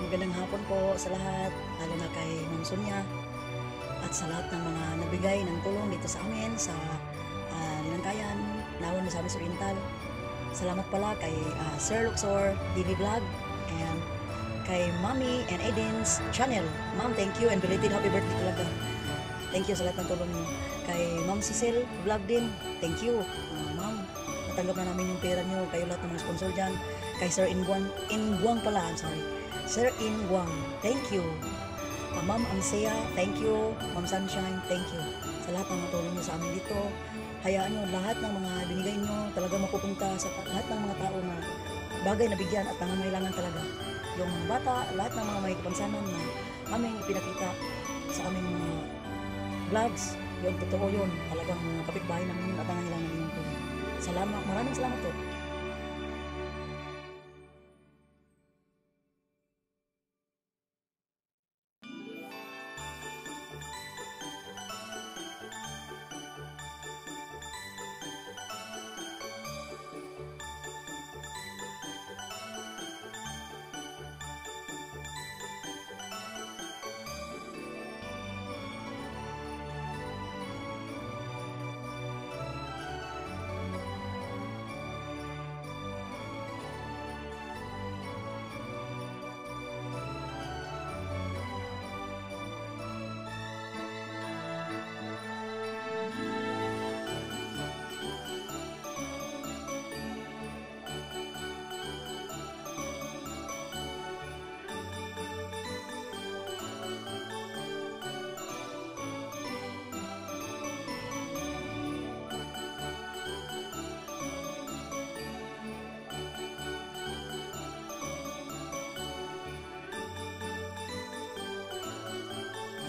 Magandang hapon po sa lahat, lalo na kay Ma'am Sonia at sa lahat ng mga nagbigay ng tulong dito sa amin sa Linangkayan, Nawan, Misamis Oriental. Salamat pala kay Sir Luxor TV Vlog and kay Mommy and Aiden's channel. Ma'am, thank you and belated happy birthday talaga. Thank you sa lahat ng tulong niyo. Kay Ma'am Cecil Vlog din, thank you. Ma'am, natanggap na namin yung pera niyo, kayo lahat ng mga sponsor dyan. Kay Sir Inguang pala, I'm sorry. Sir Inguang, thank you. Ma'am Ansea, thank you. Ma'am Sunshine, thank you. Sa lahat ng matulong niyo sa amin dito. Hayaan nyo, lahat ng mga binigay nyo talaga mapupunta sa lahat ng mga tao na bagay na bigyan at nangangailangan talaga. Yung mga bata, lahat ng mga may kapansanan na aming ipinakita sa aming mga vlogs, yun, totoo yun. Talagang mga kapitbahay namin yun at nangangailangan din po. Salamat, maraming salamat po.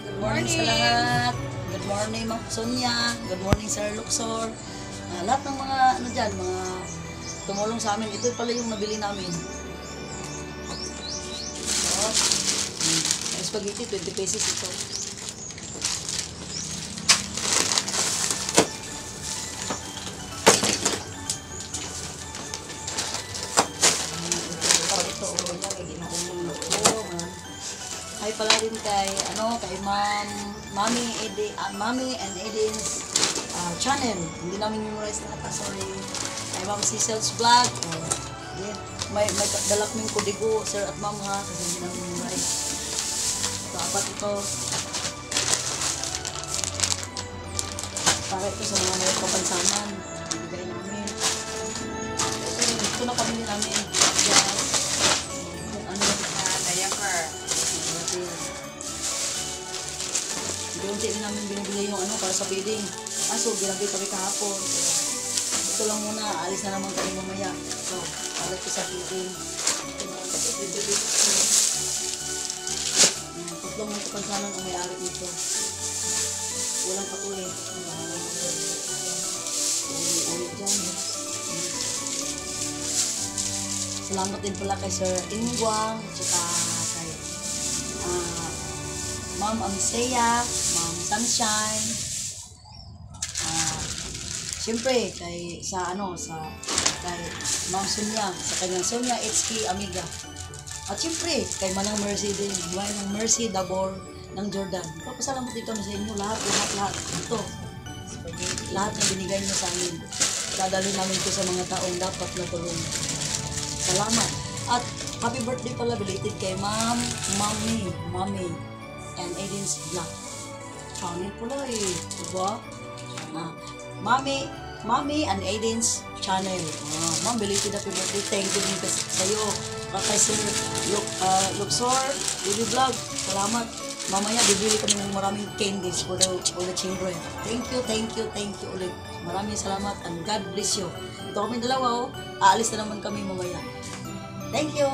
Good morning sa lahat. Good morning, Ma'am Sonia. Good morning, Sir Luxor. Lahat ng mga, ano dyan, mga tumulong sa amin. Ito pala yung nabili namin. So, spaghetti, 20 pesos ito. Hi pala rin kay Mami and Eden's channel. Hindi namin memorize na sorry. Kay Ma'am Cecil's vlog. Yeah. May dala kaming kodigo, sir at ma'am ha, kasi hindi namin memorize. Ito, apat ito. Para ito sa mga may kapansanan. Bigay namin. Ito na kami namin. Yes. Unti din namin binibili yung para sa feeding. So, ginagay kami kahapon. Ito lang muna, alis na naman kami mamaya. So, para ito sa feeding. Tatlong mga kapansanan ang may-ari nito. Walang patuloy. Ulit dyan. Salamat din pala kay Sir Ingwang, tsaka kay Ma'am Amisea, Ma'am Sunshine. Siyempre kay kay Ma'am Sonia, sa kanyang Sonia HK Amiga. At siyempre kay Manang Mercy din, Manang Mercy Dabor ng Jordan. Papasalamat din kami sa inyo lahat. Ito. Lahat na binigay niyo sa amin. Dadalhin namin ito sa mga taong dapat na tulong. Salamat. At happy birthday pala belated kay Mami and Eden's vlog. Channel pala eh. Diba? Mami and Eden's channel. Ma'am, belated happy birthday. Thank you din sa iyo. Kay Sir Luxor, Baby Vlog. Salamat. Mamaya, bibili kami ng maraming candies for the children. Thank you ulit. Maraming salamat and God bless you. Ito kami dalawa Aalis na naman kami mamaya. Thank you.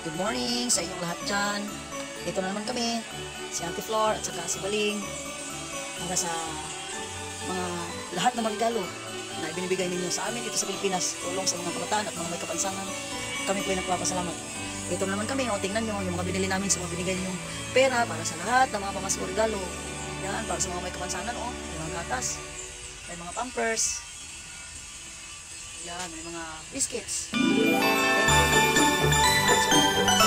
Good morning sa inyong lahat dyan. Ito na naman kami, si Auntie Flor at saka si Baling, para sa mga lahat na magregalo na ibinibigay ninyo sa amin dito sa Pilipinas, tulong sa mga kabataan at mga may kapansanan. Kami po ay nagpapasalamat. Ito na naman kami, tingnan nyo yung mga binili namin sa mga binigay ninyong pera para sa lahat ng mga pamasko regalo. Yan, para sa mga may kapansanan, may mga gatas, may mga pampers, yan, may mga biscuits. Thank you.